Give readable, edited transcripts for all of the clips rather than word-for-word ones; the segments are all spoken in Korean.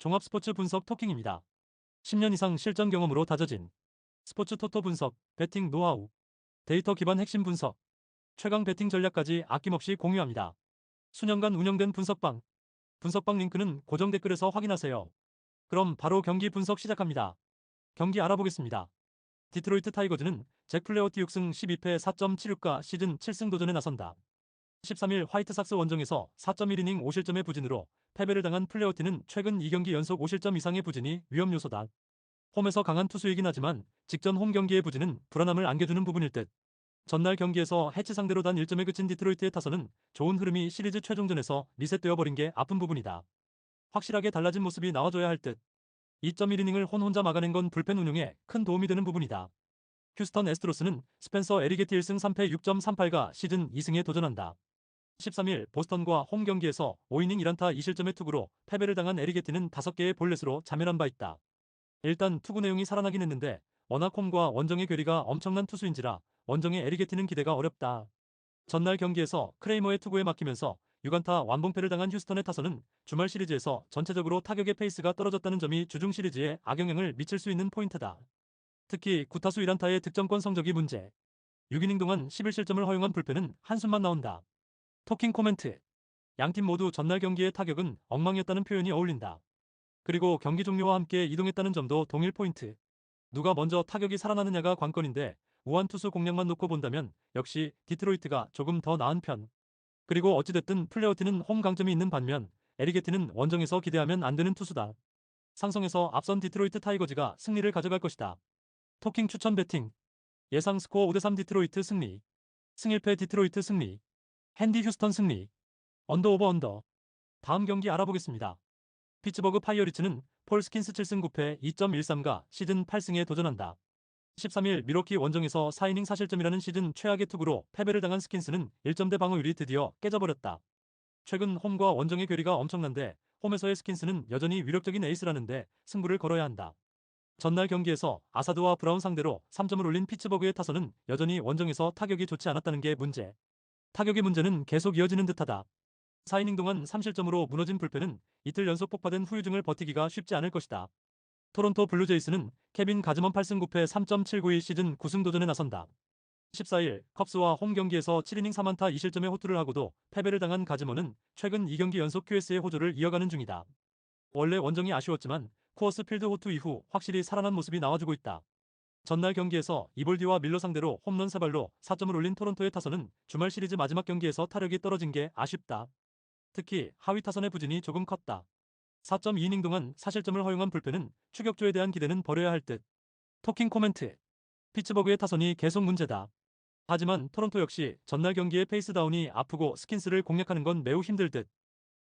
종합스포츠 분석 토킹입니다. 10년 이상 실전 경험으로 다져진 스포츠 토토 분석, 배팅 노하우, 데이터 기반 핵심 분석, 최강 배팅 전략까지 아낌없이 공유합니다. 수년간 운영된 분석방 링크는 고정 댓글에서 확인하세요. 그럼 바로 경기 분석 시작합니다. 경기 알아보겠습니다. 디트로이트 타이거즈는 잭 플레어티 6승 12패 4.76가 시즌 7승 도전에 나선다. 13일 화이트삭스 원정에서 4.1이닝 5실점의 부진으로 패배를 당한 플레어티는 최근 2경기 연속 5실점 이상의 부진이 위험 요소다. 홈에서 강한 투수이긴 하지만 직전 홈 경기의 부진은 불안함을 안겨주는 부분일 듯. 전날 경기에서 해치 상대로 단 1점에 그친 디트로이트의 타선은 좋은 흐름이 시리즈 최종전에서 리셋되어 버린 게 아픈 부분이다. 확실하게 달라진 모습이 나와줘야 할 듯. 2.1이닝을 혼자 막아낸 건 불펜 운용에 큰 도움이 되는 부분이다. 휴스턴 애스트로스는 스펜서 에리게티 1승 3패 6.38가 시즌 2승에 도전한다. 13일 보스턴과 홈 경기에서 5이닝 1안타 2실점의 투구로 패배를 당한 에리게티는 5개의 볼넷으로 자멸한 바 있다. 일단 투구 내용이 살아나긴 했는데 워낙 홈과 원정의 괴리가 엄청난 투수인지라 원정의 에리게티는 기대가 어렵다. 전날 경기에서 크레이머의 투구에 막히면서 6안타 완봉패를 당한 휴스턴의 타선은 주말 시리즈에서 전체적으로 타격의 페이스가 떨어졌다는 점이 주중 시리즈에 악영향을 미칠 수 있는 포인트다. 특히 9타수 1안타의 득점권 성적이 문제. 6이닝 동안 11실점을 허용한 불펜은 한숨만 나온다. 토킹 코멘트. 양팀 모두 전날 경기의 타격은 엉망이었다는 표현이 어울린다. 그리고 경기 종료와 함께 이동했다는 점도 동일 포인트. 누가 먼저 타격이 살아나느냐가 관건인데 우한 투수 공략만 놓고 본다면 역시 디트로이트가 조금 더 나은 편. 그리고 어찌됐든 플레어티는 홈 강점이 있는 반면 에리게티는 원정에서 기대하면 안 되는 투수다. 상성에서 앞선 디트로이트 타이거즈가 승리를 가져갈 것이다. 토킹 추천 배팅. 예상 스코어 5대3 디트로이트 승리. 승 1패 디트로이트 승리. 핸디 휴스턴 승리. 언더 오버 언더. 다음 경기 알아보겠습니다. 피츠버그 파이어리츠는 폴 스킨스 7승 9패 2.13가 시즌 8승에 도전한다. 13일 미러키 원정에서 4이닝 4실점이라는 시즌 최악의 투구로 패배를 당한 스킨스는 1점대 방어율이 드디어 깨져버렸다. 최근 홈과 원정의 괴리가 엄청난데 홈에서의 스킨스는 여전히 위력적인 에이스라는데 승부를 걸어야 한다. 전날 경기에서 아사드와 브라운 상대로 3점을 올린 피츠버그의 타선은 여전히 원정에서 타격이 좋지 않았다는 게 문제. 타격의 문제는 계속 이어지는 듯하다. 4이닝 동안 3실점으로 무너진 불펜은 이틀 연속 폭파된 후유증을 버티기가 쉽지 않을 것이다. 토론토 블루제이스는 케빈 가즈먼 8승 9패 3.792 시즌 9승 도전에 나선다. 14일 컵스와 홈 경기에서 7이닝 3안타 2실점의 호투를 하고도 패배를 당한 가즈먼은 최근 2경기 연속 QS의 호조를 이어가는 중이다. 원래 원정이 아쉬웠지만 코어스 필드 호투 이후 확실히 살아난 모습이 나와주고 있다. 전날 경기에서 이볼디와 밀러 상대로 홈런 3발로 4점을 올린 토론토의 타선은 주말 시리즈 마지막 경기에서 타력이 떨어진 게 아쉽다. 특히 하위 타선의 부진이 조금 컸다. 4.2이닝 동안 4실점을 허용한 불펜은 추격조에 대한 기대는 버려야 할 듯. 토킹 코멘트. 피츠버그의 타선이 계속 문제다. 하지만 토론토 역시 전날 경기의 페이스 다운이 아프고 스킨스를 공략하는 건 매우 힘들 듯.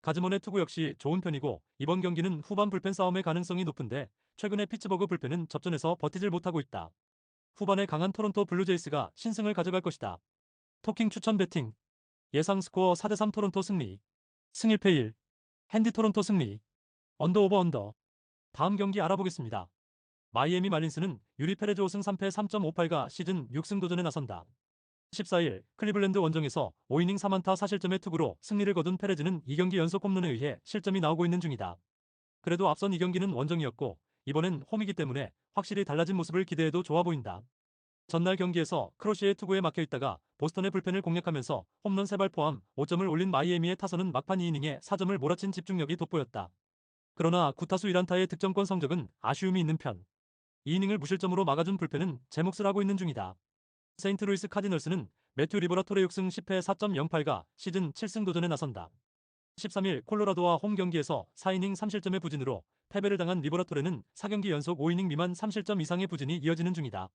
가즈먼의 투구 역시 좋은 편이고 이번 경기는 후반 불펜 싸움의 가능성이 높은데 최근에 피츠버그 불펜은 접전에서 버티질 못하고 있다. 후반에 강한 토론토 블루제이스가 신승을 가져갈 것이다. 토킹 추천 배팅. 예상 스코어 4대3 토론토 승리. 승 1패 1. 핸디 토론토 승리. 언더 오버 언더. 다음 경기 알아보겠습니다. 마이애미 말린스는 유리 페레즈 5승 3패 3.58가 시즌 6승 도전에 나선다. 14일 클리블랜드 원정에서 5이닝 3안타 4실점의 투구로 승리를 거둔 페레즈는 2경기 연속 홈런에 의해 실점이 나오고 있는 중이다. 그래도 앞선 2경기는 원정이었고 이번엔 홈이기 때문에 확실히 달라진 모습을 기대해도 좋아 보인다. 전날 경기에서 크로시의 투구에 막혀있다가 보스턴의 불펜을 공략하면서 홈런 3발 포함 5점을 올린 마이애미의 타선은 막판 2이닝에 4점을 몰아친 집중력이 돋보였다. 그러나 9타수 1안타의 득점권 성적은 아쉬움이 있는 편. 2이닝을 무실점으로 막아준 불펜은 제 몫을 하고 있는 중이다. 세인트루이스 카디널스는 매튜 리버라토레 6승 10패 4.08가 시즌 7승 도전에 나선다. 13일 콜로라도와 홈 경기에서 4이닝 3실점의 부진으로 패배를 당한 리버라토레는 4경기 연속 5이닝 미만 3실점 이상의 부진이 이어지는 중이다.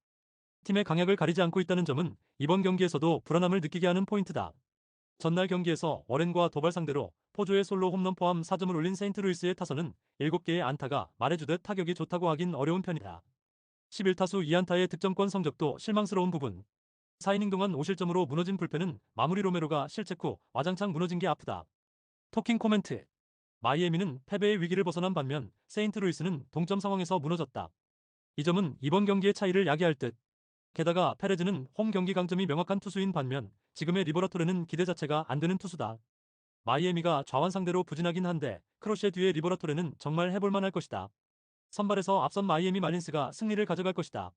팀의 강약을 가리지 않고 있다는 점은 이번 경기에서도 불안함을 느끼게 하는 포인트다. 전날 경기에서 워렌과 도발 상대로 포조의 솔로 홈런 포함 4점을 올린 세인트루이스의 타선은 7개의 안타가 말해주듯 타격이 좋다고 하긴 어려운 편이다. 11타수 2안타의 득점권 성적도 실망스러운 부분. 4이닝 동안 5실점으로 무너진 불펜은 마무리 로메로가 실책 후 와장창 무너진 게 아프다. 토킹 코멘트. 마이애미는 패배의 위기를 벗어난 반면 세인트루이스는 동점 상황에서 무너졌다. 이 점은 이번 경기의 차이를 야기할 듯. 게다가 페레즈는 홈 경기 강점이 명확한 투수인 반면 지금의 리버라토레는 기대 자체가 안 되는 투수다. 마이애미가 좌완 상대로 부진하긴 한데 크로시의 뒤에 리버라토레는 정말 해볼만 할 것이다. 선발에서 앞선 마이애미 마린스가 승리를 가져갈 것이다.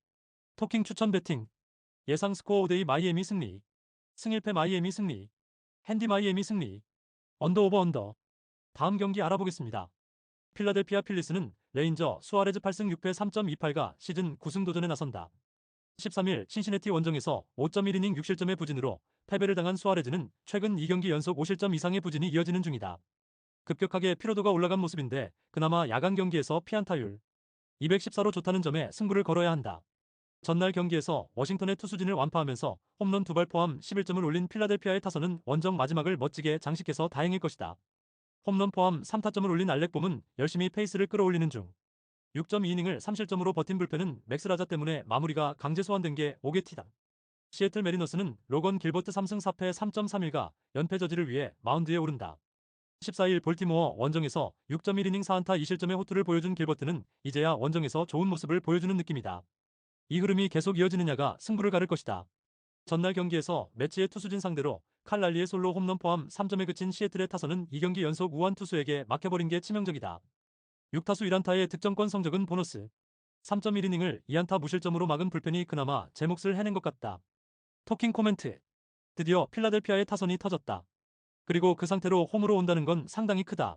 토킹 추천 배팅. 예상 스코어 5대2 마이애미 승리. 승일패 마이애미 승리. 핸디 마이애미 승리. 언더 오버 언더. 다음 경기 알아보겠습니다. 필라델피아 필리스는 레인저 수아레즈 8승 6패 3.28가 시즌 9승 도전에 나선다. 13일 신시내티 원정에서 5.1이닝 6실점의 부진으로 패배를 당한 수아레즈는 최근 2경기 연속 5실점 이상의 부진이 이어지는 중이다. 급격하게 피로도가 올라간 모습인데 그나마 야간 경기에서 피안타율 214로 좋다는 점에 승부를 걸어야 한다. 전날 경기에서 워싱턴의 투수진을 완파하면서 홈런 2발 포함 11점을 올린 필라델피아의 타선은 원정 마지막을 멋지게 장식해서 다행일 것이다. 홈런 포함 3타점을 올린 알렉봄은 열심히 페이스를 끌어올리는 중 6.2이닝을 3실점으로 버틴 불펜은 맥스 라자 때문에 마무리가 강제 소환된 게 오게티다. 시애틀 메리너스는 로건 길버트 3승 4패 3.31가 연패 저지를 위해 마운드에 오른다. 14일 볼티모어 원정에서 6.1이닝 4안타 2실점의 호투를 보여준 길버트는 이제야 원정에서 좋은 모습을 보여주는 느낌이다. 이 흐름이 계속 이어지느냐가 승부를 가를 것이다. 전날 경기에서 매치의 투수진 상대로 칼 랄리의 솔로 홈런 포함 3점에 그친 시애틀의 타선은 2경기 연속 우완 투수에게 막혀버린 게 치명적이다. 6타수 1안타의 득점권 성적은 보너스. 3.1이닝을 2안타 무실점으로 막은 불펜이 그나마 제 몫을 해낸 것 같다. 토킹 코멘트. 드디어 필라델피아의 타선이 터졌다. 그리고 그 상태로 홈으로 온다는 건 상당히 크다.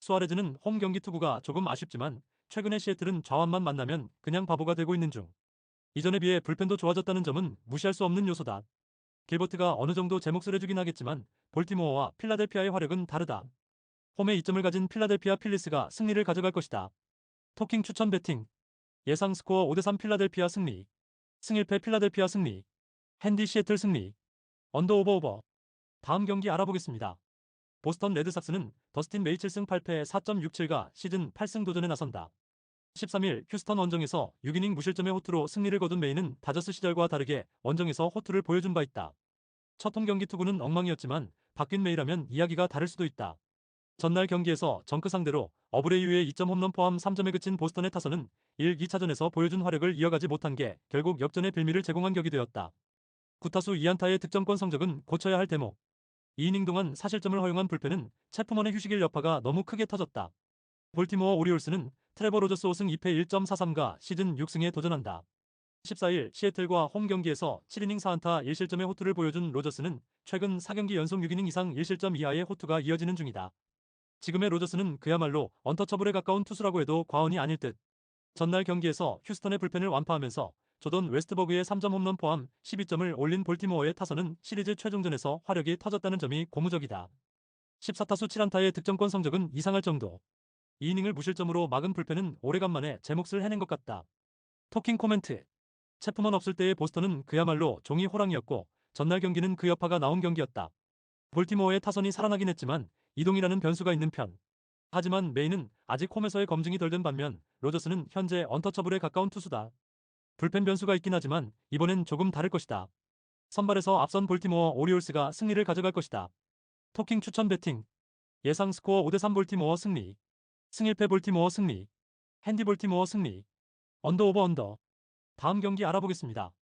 수아레즈는 홈 경기 투구가 조금 아쉽지만 최근에 시애틀은 좌완만 만나면 그냥 바보가 되고 있는 중. 이전에 비해 불펜도 좋아졌다는 점은 무시할 수 없는 요소다. 길버트가 어느 정도 제 몫을 해주긴 하겠지만 볼티모어와 필라델피아의 화력은 다르다. 홈에 이점을 가진 필라델피아 필리스가 승리를 가져갈 것이다. 토킹 추천 배팅. 예상 스코어 5대3 필라델피아 승리. 승일패 필라델피아 승리. 핸디 시애틀 승리. 언더 오버 오버. 다음 경기 알아보겠습니다. 보스턴 레드삭스는 더스틴 메이 7승 8패 4.67가 시즌 8승 도전에 나선다. 13일 휴스턴 원정에서 6이닝 무실점의 호투로 승리를 거둔 메이는 다저스 시절과 다르게 원정에서 호투를 보여준 바 있다. 첫 홈 경기 투구는 엉망이었지만 바뀐 메이라면 이야기가 다를 수도 있다. 전날 경기에서 정크 상대로 어브레이유의 2점 홈런 포함 3점에 그친 보스턴의 타선은 1, 2차전에서 보여준 화력을 이어가지 못한 게 결국 역전의 빌미를 제공한 격이 되었다. 9타수 2안타의 득점권 성적은 고쳐야 할 대목. 2이닝 동안 사실점을 허용한 불펜은 체프먼의 휴식일 여파가 너무 크게 터졌다. 볼티모어 오리올스는 트레버 로저스 5승 2패 1.43가 시즌 6승에 도전한다. 14일 시애틀과 홈 경기에서 7이닝 4안타 1실점의 호투를 보여준 로저스는 최근 4경기 연속 6이닝 이상 1실점 이하의 호투가 이어지는 중이다. 지금의 로저스는 그야말로 언터처블에 가까운 투수라고 해도 과언이 아닐 듯. 전날 경기에서 휴스턴의 불펜을 완파하면서 조던 웨스트버그의 3점 홈런 포함 12점을 올린 볼티모어의 타선은 시리즈 최종전에서 화력이 터졌다는 점이 고무적이다. 14타수 7안타의 득점권 성적은 이상할 정도. 2이닝을 무실점으로 막은 불펜은 오래간만에 제 몫을 해낸 것 같다. 토킹 코멘트. 체프먼 없을 때의 보스턴은 그야말로 종이 호랑이였고 전날 경기는 그 여파가 나온 경기였다. 볼티모어의 타선이 살아나긴 했지만 이동이라는 변수가 있는 편. 하지만 메이는 아직 홈에서의 검증이 덜 된 반면 로저스는 현재 언터처블에 가까운 투수다. 불펜 변수가 있긴 하지만 이번엔 조금 다를 것이다. 선발에서 앞선 볼티모어 오리올스가 승리를 가져갈 것이다. 토킹 추천 배팅. 예상 스코어 5대3 볼티모어 승리. 승일패 볼티모어 승리. 핸디 볼티모어 승리. 언더 오버 언더. 다음 경기 알아보겠습니다.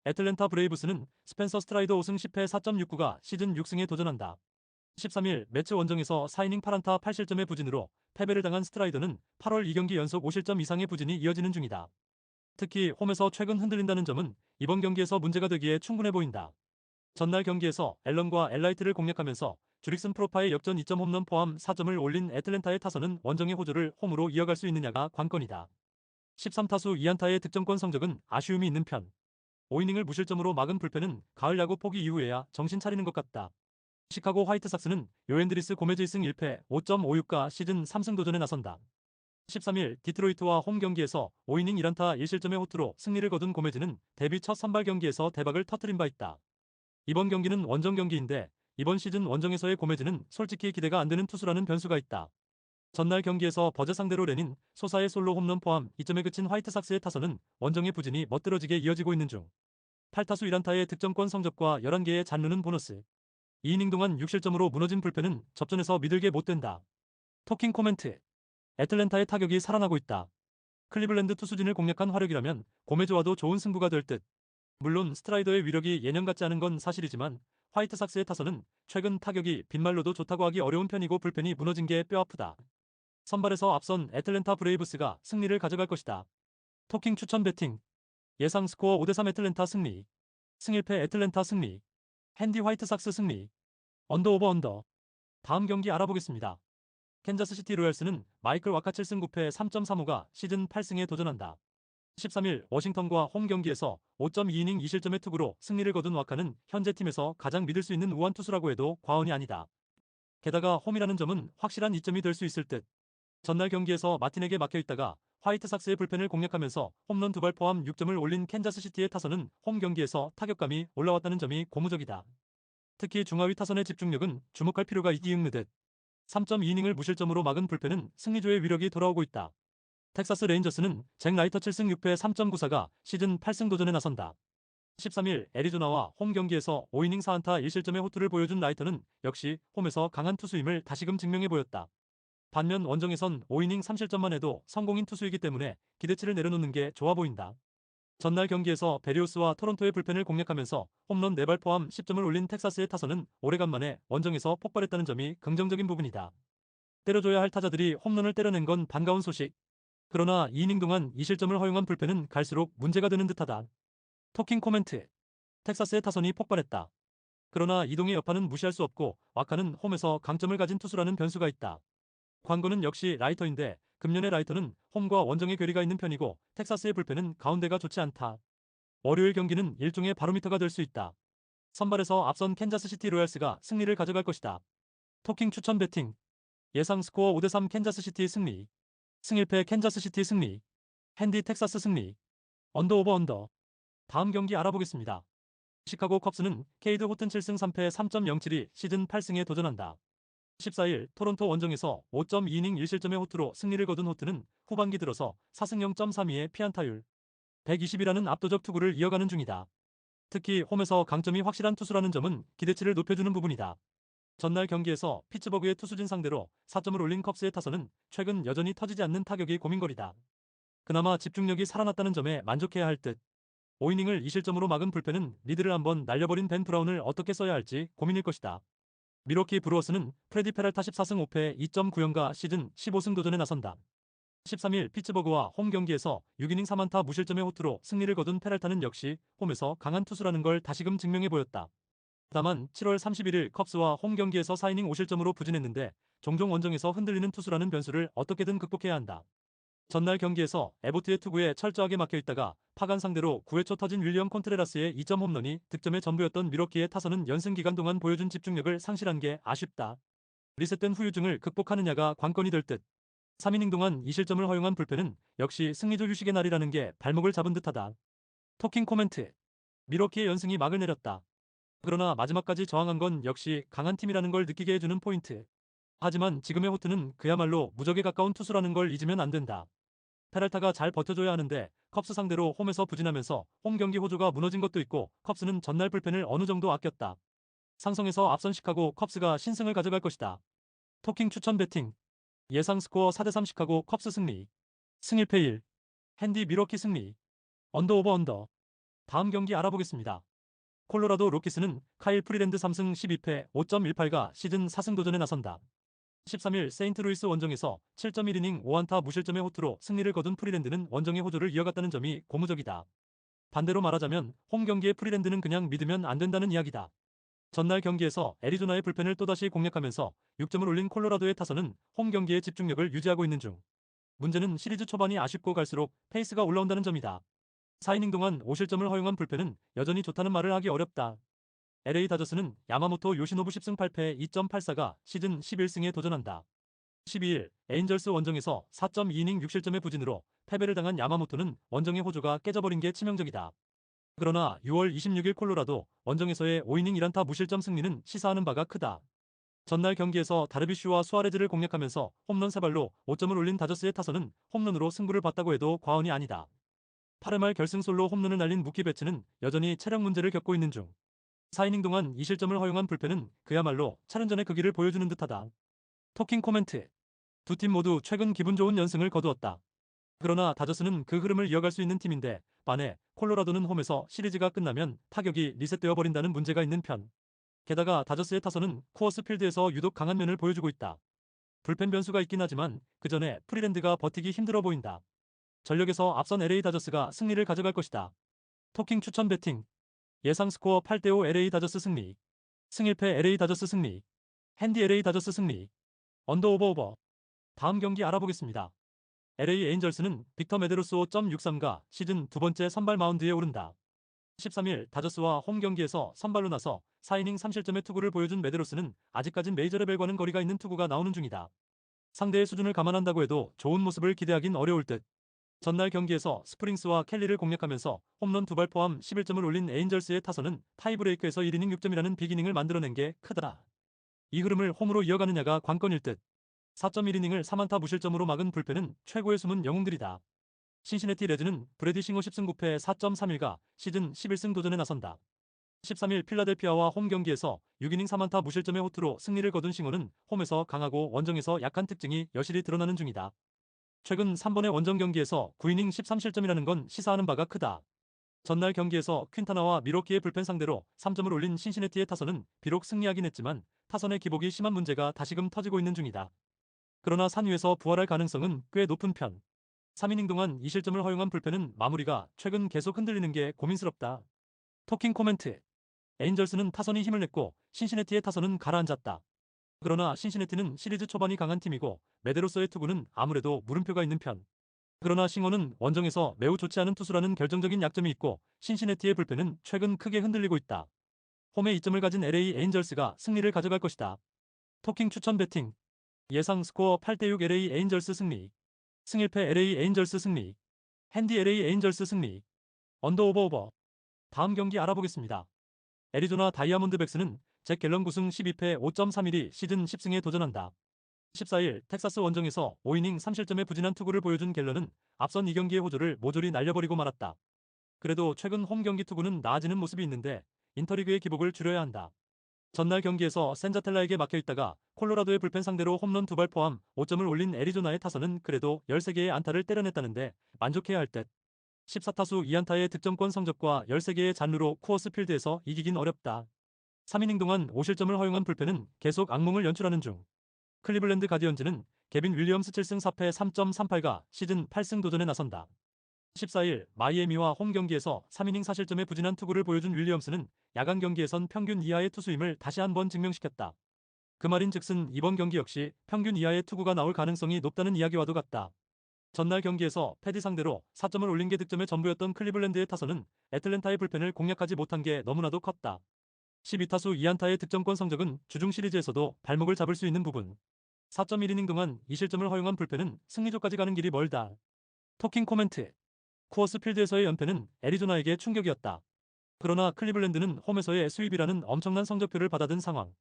애틀랜타 브레이브스는 스펜서 스트라이더 5승 10패 4.69가 시즌 6승에 도전한다. 13일 매치 원정에서 4이닝 8안타 8실점의 부진으로 패배를 당한 스트라이더는 8월 2경기 연속 5실점 이상의 부진이 이어지는 중이다. 특히 홈에서 최근 흔들린다는 점은 이번 경기에서 문제가 되기에 충분해 보인다. 전날 경기에서 앨런과 엘라이트를 공략하면서 주릭슨 프로파의 역전 2점 홈런 포함 4점을 올린 애틀랜타의 타선은 원정의 호조를 홈으로 이어갈 수 있느냐가 관건이다. 13타수 2안타의 득점권 성적은 아쉬움이 있는 편. 5이닝을 무실점으로 막은 불펜은 가을 야구 포기 이후에야 정신 차리는 것 같다. 시카고 화이트삭스는 요앤드리스 고메즈 1승 1패 5.56가 시즌 3승 도전에 나선다. 13일 디트로이트와 홈 경기에서 5이닝 1안타 1실점의 호투로 승리를 거둔 고메즈는 데뷔 첫 선발 경기에서 대박을 터뜨린 바 있다. 이번 경기는 원정 경기인데 이번 시즌 원정에서의 고메즈는 솔직히 기대가 안 되는 투수라는 변수가 있다. 전날 경기에서 버제 상대로 내닌 소사의 솔로 홈런 포함 2점에 그친 화이트삭스의 타선은 원정의 부진이 멋들어지게 이어지고 있는 중. 8타수 1안타의 득점권 성적과 11개의 잔루는 보너스. 2이닝 동안 6실점으로 무너진 불펜은 접전에서 믿을게 못 된다. 토킹 코멘트. 애틀랜타의 타격이 살아나고 있다. 클리블랜드 투수진을 공략한 화력이라면 고메즈와도 좋은 승부가 될 듯. 물론 스트라이더의 위력이 예년 같지 않은 건 사실이지만 화이트삭스의 타선은 최근 타격이 빈말로도 좋다고 하기 어려운 편이고 불펜이 무너진 게 뼈아프다. 선발에서 앞선 애틀랜타 브레이브스가 승리를 가져갈 것이다. 토킹 추천 배팅. 예상 스코어 5대3 애틀랜타 승리. 승일패 애틀랜타 승리. 핸디 화이트삭스 승리. 언더 오버 언더. 다음 경기 알아보겠습니다. 캔자스시티 로얄스는 마이클 와카 7승 9패 3.35가 시즌 8승에 도전한다. 13일 워싱턴과 홈 경기에서 5.2이닝 2실점의 투구로 승리를 거둔 와카는 현재 팀에서 가장 믿을 수 있는 우완 투수라고 해도 과언이 아니다. 게다가 홈이라는 점은 확실한 이점이 될 수 있을 듯. 전날 경기에서 마틴에게 막혀있다가 화이트삭스의 불펜을 공략하면서 홈런 2발 포함 6점을 올린 캔자스시티의 타선은 홈 경기에서 타격감이 올라왔다는 점이 고무적이다. 특히 중하위 타선의 집중력은 주목할 필요가 있기응느듯. 3.2이닝을 무실점으로 막은 불펜은 승리조의 위력이 돌아오고 있다. 텍사스 레인저스는 잭 라이터 7승 6패 3.94가 시즌 8승 도전에 나선다. 13일 애리조나와 홈 경기에서 5이닝 4안타 1실점의 호투를 보여준 라이터는 역시 홈에서 강한 투수임을 다시금 증명해 보였다. 반면 원정에선 5이닝 3실점만 해도 성공인 투수이기 때문에 기대치를 내려놓는 게 좋아 보인다. 전날 경기에서 베리오스와 토론토의 불펜을 공략하면서 홈런 4발 포함 10점을 올린 텍사스의 타선은 오래간만에 원정에서 폭발했다는 점이 긍정적인 부분이다. 때려줘야 할 타자들이 홈런을 때려낸 건 반가운 소식. 그러나 2이닝 동안 2실점을 허용한 불펜은 갈수록 문제가 되는 듯하다. 토킹 코멘트. 텍사스의 타선이 폭발했다. 그러나 이동의 여파는 무시할 수 없고 와카는 홈에서 강점을 가진 투수라는 변수가 있다. 광고는 역시 라이터인데 금년의 라이터는 홈과 원정의 괴리가 있는 편이고 텍사스의 불펜은 가운데가 좋지 않다. 월요일 경기는 일종의 바로미터가 될 수 있다. 선발에서 앞선 캔자스시티 로얄스가 승리를 가져갈 것이다. 토킹 추천 배팅. 예상 스코어 5대3 캔자스시티 승리. 승일패 캔자스시티 승리. 핸디 텍사스 승리. 언더 오버 언더. 다음 경기 알아보겠습니다. 시카고 컵스는 케이드 호튼 7승 3패 3.07이 시즌 8승에 도전한다. 14일 토론토 원정에서 5.2이닝 1실점의 호투로 승리를 거둔 호트는 후반기 들어서 4승 0.32의 피안타율 120이라는 압도적 투구를 이어가는 중이다. 특히 홈에서 강점이 확실한 투수라는 점은 기대치를 높여주는 부분이다. 전날 경기에서 피츠버그의 투수진 상대로 4점을 올린 컵스의 타선은 최근 여전히 터지지 않는 타격이 고민거리다. 그나마 집중력이 살아났다는 점에 만족해야 할 듯. 5이닝을 2실점으로 막은 불펜은 리드를 한번 날려버린 벤 브라운을 어떻게 써야 할지 고민일 것이다. 미러키 브루어스는 프레디 페랄타 14승 5패 2.90가 시즌 15승 도전에 나선다. 13일 피츠버그와 홈 경기에서 6이닝 3안타 무실점의 호투로 승리를 거둔 페랄타는 역시 홈에서 강한 투수라는 걸 다시금 증명해 보였다. 다만 7월 31일 컵스와 홈 경기에서 4이닝 5실점으로 부진했는데 종종 원정에서 흔들리는 투수라는 변수를 어떻게든 극복해야 한다. 전날 경기에서 에보트의 투구에 철저하게 막혀있다가 파간 상대로 9회 초 터진 윌리엄 콘트레라스의 2점 홈런이 득점의 전부였던 미러키의 타선은 연승 기간 동안 보여준 집중력을 상실한 게 아쉽다. 리셋된 후유증을 극복하느냐가 관건이 될 듯. 3이닝 동안 2실점을 허용한 불펜은 역시 승리조 휴식의 날이라는 게 발목을 잡은 듯하다. 토킹 코멘트. 미러키의 연승이 막을 내렸다. 그러나 마지막까지 저항한 건 역시 강한 팀이라는 걸 느끼게 해주는 포인트. 하지만 지금의 호투는 그야말로 무적에 가까운 투수라는 걸 잊으면 안 된다. 페랄타가 잘 버텨줘야 하는데 컵스 상대로 홈에서 부진하면서 홈 경기 호조가 무너진 것도 있고 컵스는 전날 불펜을 어느 정도 아꼈다. 상성에서 앞선 시카고 컵스가 신승을 가져갈 것이다. 토킹 추천 배팅. 예상 스코어 4대3 시카고 컵스 승리. 승일패 1. 핸디 미러키 승리. 언더 오버 언더. 다음 경기 알아보겠습니다. 콜로라도 로키스는 카일 프리랜드 3승 12패 5.18가 시즌 4승 도전에 나선다. 13일 세인트루이스 원정에서 7.1이닝 5안타 무실점의 호투로 승리를 거둔 프리랜드는 원정의 호조를 이어갔다는 점이 고무적이다. 반대로 말하자면 홈 경기의 프리랜드는 그냥 믿으면 안 된다는 이야기다. 전날 경기에서 애리조나의 불펜을 또다시 공략하면서 6점을 올린 콜로라도의 타선은 홈 경기의 집중력을 유지하고 있는 중. 문제는 시리즈 초반이 아쉽고 갈수록 페이스가 올라온다는 점이다. 4이닝 동안 5실점을 허용한 불펜은 여전히 좋다는 말을 하기 어렵다. LA 다저스는 야마모토 요시노부 10승 8패 2.84가 시즌 11승에 도전한다. 12일 에인절스 원정에서 4.2이닝 6실점의 부진으로 패배를 당한 야마모토는 원정의 호조가 깨져버린 게 치명적이다. 그러나 6월 26일 콜로라도 원정에서의 5이닝 1안타 무실점 승리는 시사하는 바가 크다. 전날 경기에서 다르비슈와 수아레즈를 공략하면서 홈런 3발로 5점을 올린 다저스의 타선은 홈런으로 승부를 봤다고 해도 과언이 아니다. 8회 말 결승솔로 홈런을 날린 무키 배츠는 여전히 체력 문제를 겪고 있는 중. 4이닝 동안 2실점을 허용한 불펜은 그야말로 차른전의 크기를 보여주는 듯하다. 토킹 코멘트. 두 팀 모두 최근 기분 좋은 연승을 거두었다. 그러나 다저스는 그 흐름을 이어갈 수 있는 팀인데 반해 콜로라도는 홈에서 시리즈가 끝나면 타격이 리셋되어 버린다는 문제가 있는 편. 게다가 다저스의 타선은 코어스 필드에서 유독 강한 면을 보여주고 있다. 불펜 변수가 있긴 하지만 그 전에 프리랜드가 버티기 힘들어 보인다. 전력에서 앞선 LA 다저스가 승리를 가져갈 것이다. 토킹 추천 배팅. 예상 스코어 8대5 LA 다저스 승리. 승일패 LA 다저스 승리. 핸디 LA 다저스 승리. 언더 오버. 다음 경기 알아보겠습니다. LA 에인절스는 빅터 메데로스 5.63가 시즌 두 번째 선발 마운드에 오른다. 13일 다저스와 홈 경기에서 선발로 나서 4이닝 3실점의 투구를 보여준 메데로스는 아직까진 메이저 레벨과는 거리가 있는 투구가 나오는 중이다. 상대의 수준을 감안한다고 해도 좋은 모습을 기대하긴 어려울 듯. 전날 경기에서 스프링스와 켈리를 공략하면서 홈런 2발 포함 11점을 올린 에인절스의 타선은 타이브레이크에서 1이닝 6점이라는 빅이닝을 만들어낸 게 크다. 이 흐름을 홈으로 이어가느냐가 관건일 듯. 4.1이닝을 3안타 무실점으로 막은 불펜은 최고의 숨은 영웅들이다. 신시내티 레즈는 브래디 싱어 10승 9패 4.31가 시즌 11승 도전에 나선다. 13일 필라델피아와 홈 경기에서 6이닝 3안타 무실점의 호투로 승리를 거둔 싱어는 홈에서 강하고 원정에서 약한 특징이 여실히 드러나는 중이다. 최근 3번의 원정 경기에서 9이닝 13실점이라는 건 시사하는 바가 크다. 전날 경기에서 퀸타나와 미러키의 불펜 상대로 3점을 올린 신시내티의 타선은 비록 승리하긴 했지만 타선의 기복이 심한 문제가 다시금 터지고 있는 중이다. 그러나 산 위에서 부활할 가능성은 꽤 높은 편. 3이닝 동안 2실점을 허용한 불펜은 마무리가 최근 계속 흔들리는 게 고민스럽다. 토킹 코멘트. 에인절스는 타선이 힘을 냈고 신시내티의 타선은 가라앉았다. 그러나 신시내티는 시리즈 초반이 강한 팀이고 메데로서의 투구는 아무래도 물음표가 있는 편. 그러나 싱어는 원정에서 매우 좋지 않은 투수라는 결정적인 약점이 있고 신시내티의 불펜은 최근 크게 흔들리고 있다. 홈에 이점을 가진 LA 에인절스가 승리를 가져갈 것이다. 토킹 추천 배팅. 예상 스코어 8대6 LA 에인절스 승리. 승일패 LA 에인절스 승리. 핸디 LA 에인절스 승리. 언더 오버. 다음 경기 알아보겠습니다. 애리조나 다이아몬드백스는 잭 갤런 9승 12패 5.31이 시즌 10승에 도전한다. 14일 텍사스 원정에서 5이닝 3실점의 부진한 투구를 보여준 갤런은 앞선 2경기의 호조를 모조리 날려버리고 말았다. 그래도 최근 홈 경기 투구는 나아지는 모습이 있는데 인터리그의 기복을 줄여야 한다. 전날 경기에서 센자텔라에게 막혀있다가 콜로라도의 불펜 상대로 홈런 2발 포함 5점을 올린 애리조나의 타선은 그래도 13개의 안타를 때려냈다는데 만족해야 할 듯. 14타수 2안타의 득점권 성적과 13개의 잔루로 쿠어스 필드에서 이기긴 어렵다. 3이닝 동안 5실점을 허용한 불펜은 계속 악몽을 연출하는 중. 클리블랜드 가디언즈는 개빈 윌리엄스 7승 4패 3.38가 시즌 8승 도전에 나선다. 14일 마이애미와 홈 경기에서 3이닝 4실점의 부진한 투구를 보여준 윌리엄스는 야간 경기에선 평균 이하의 투수임을 다시 한번 증명시켰다. 그 말인즉슨 이번 경기 역시 평균 이하의 투구가 나올 가능성이 높다는 이야기와도 같다. 전날 경기에서 패디 상대로 4점을 올린 게 득점의 전부였던 클리블랜드의 타선은 애틀랜타의 불펜을 공략하지 못한 게 너무나도 컸다. 12타수 2안타의 득점권 성적은 주중 시리즈에서도 발목을 잡을 수 있는 부분. 4.1이닝 동안 2실점을 허용한 불펜은 승리조까지 가는 길이 멀다. 토킹 코멘트. 쿠어스 필드에서의 연패는 애리조나에게 충격이었다. 그러나 클리블랜드는 홈에서의 수입이라는 엄청난 성적표를 받아든 상황.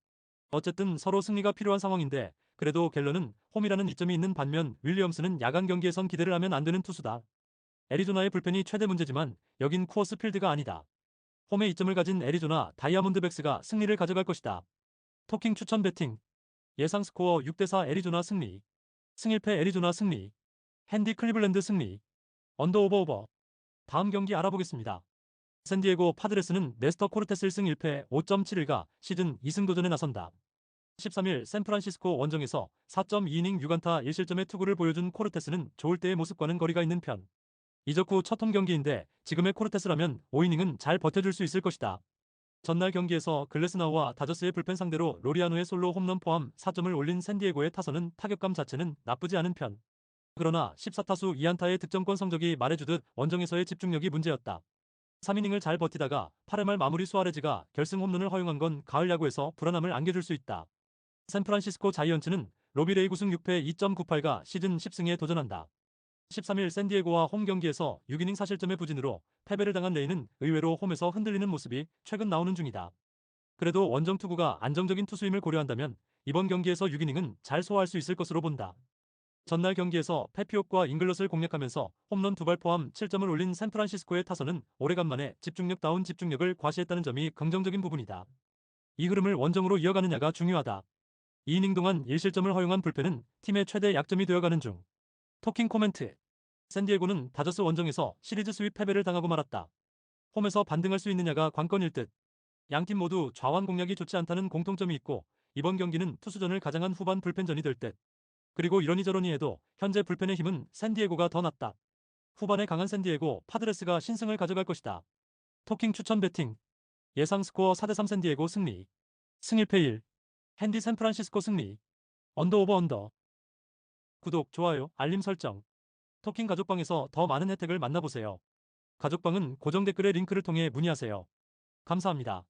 어쨌든 서로 승리가 필요한 상황인데 그래도 갤런은 홈이라는 이점이 있는 반면 윌리엄스는 야간 경기에선 기대를 하면 안 되는 투수다. 애리조나의 불펜이 최대 문제지만 여긴 쿠어스 필드가 아니다. 홈에 이점을 가진 애리조나 다이아몬드백스가 승리를 가져갈 것이다. 토킹 추천 배팅. 예상 스코어 6대4 애리조나 승리. 승일패 애리조나 승리. 핸디 클리블랜드 승리. 언더 오버. 다음 경기 알아보겠습니다. 샌디에고 파드레스는 네스터 코르테스 1승 1패 5.71가 시즌 2승 도전에 나선다. 13일 샌프란시스코 원정에서 4.2이닝 6안타 1실점의 투구를 보여준 코르테스는 좋을 때의 모습과는 거리가 있는 편. 이적 후 첫 홈 경기인데 지금의 코르테스라면 5이닝은 잘 버텨줄 수 있을 것이다. 전날 경기에서 글래스나우와 다저스의 불펜 상대로 로리아노의 솔로 홈런 포함 4점을 올린 샌디에고의 타선은 타격감 자체는 나쁘지 않은 편. 그러나 14타수 2안타의 득점권 성적이 말해주듯 원정에서의 집중력이 문제였다. 3이닝을 잘 버티다가 8회 말 마무리 수아레즈가 결승 홈런을 허용한 건 가을 야구에서 불안함을 안겨줄 수 있다. 샌프란시스코 자이언츠는 로비레이 9승 6패 2.98가 시즌 10승에 도전한다. 13일 샌디에고와 홈 경기에서 6이닝 4실점의 부진으로 패배를 당한 레이는 의외로 홈에서 흔들리는 모습이 최근 나오는 중이다. 그래도 원정 투구가 안정적인 투수임을 고려한다면 이번 경기에서 6이닝은 잘 소화할 수 있을 것으로 본다. 전날 경기에서 패피옥과 잉글럿을 공략하면서 홈런 2발 포함 7점을 올린 샌프란시스코의 타선은 오래간만에 집중력다운 집중력을 과시했다는 점이 긍정적인 부분이다. 이 흐름을 원정으로 이어가느냐가 중요하다. 2이닝 동안 1실점을 허용한 불펜은 팀의 최대 약점이 되어가는 중. 토킹 코멘트. 샌디에고는 다저스 원정에서 시리즈 스윕 패배를 당하고 말았다. 홈에서 반등할 수 있느냐가 관건일 듯. 양팀 모두 좌완 공략이 좋지 않다는 공통점이 있고 이번 경기는 투수전을 가장한 후반 불펜전이 될 듯. 그리고 이러니저러니 해도 현재 불펜의 힘은 샌디에고가 더 낫다. 후반에 강한 샌디에고 파드레스가 신승을 가져갈 것이다. 토킹 추천 배팅. 예상 스코어 4대3 샌디에고 승리. 승일패 1. 핸디 샌프란시스코 승리. 언더 오버 언더. 구독, 좋아요, 알림 설정. 토킹 가족방에서 더 많은 혜택을 만나보세요. 가족방은 고정 댓글의 링크를 통해 문의하세요. 감사합니다.